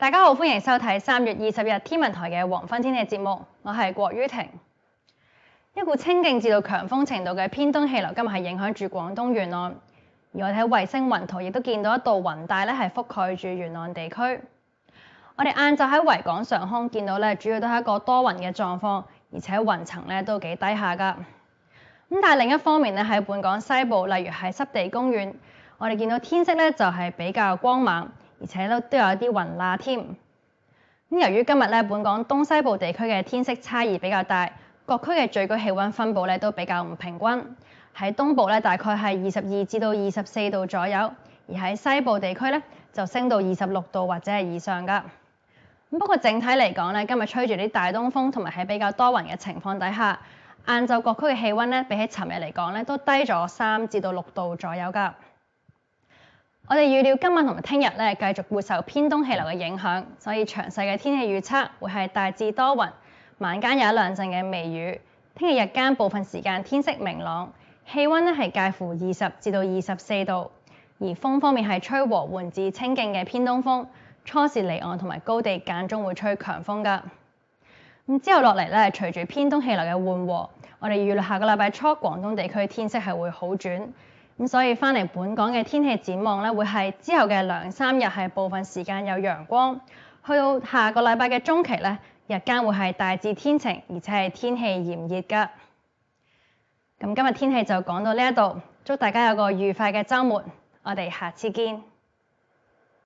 大家好，歡迎收睇3月20日天文台嘅黃昏天氣節目，我係郭於婷。一股清勁至到強風程度嘅偏東氣流今日係影響住廣東沿岸，而我哋喺衛星雲圖亦都見到一道雲帶咧係覆蓋住沿岸地區。我哋晏晝喺維港上空見到咧，主要都係一個多雲嘅狀況，而且雲層咧都幾低下㗎。咁但係另一方面咧，喺本港西部，例如係濕地公園，我哋見到天色咧就係比較光猛，而且都有一啲雲罅添。咁由於今日咧本港東西部地區嘅天色差異比較大，各區嘅最高氣温分佈咧都比較唔平均。喺東部咧大概係22至到24度左右，而喺西部地區咧就升到26度或者係以上㗎。不過整體嚟講咧，今日吹住啲大東風同埋喺比較多雲嘅情況底下，晏晝各區嘅氣温咧比起尋日嚟講咧都低咗3至到6度左右㗎。我哋預料今晚同埋聽日咧繼續會受偏東氣流嘅影響，所以詳細嘅天氣預測會係大致多雲，晚間有一兩陣嘅微雨。聽日日間部分時間天色明朗，氣温咧係介乎20至到24度，而風方面係吹和緩至清勁嘅偏東風，初時離岸同埋高地間中會吹強風㗎。咁之後落嚟咧，隨住偏東氣流嘅緩和，我哋預料下個禮拜初廣東地區天色係會好轉。咁所以翻嚟本港嘅天氣展望咧，會係之後嘅2、3日係部分時間有陽光，去到下個禮拜嘅中期咧，日間會係大致天晴，而且係天氣炎熱㗎。咁今日天氣就講到呢一度，祝大家有個愉快嘅週末，我哋下次見。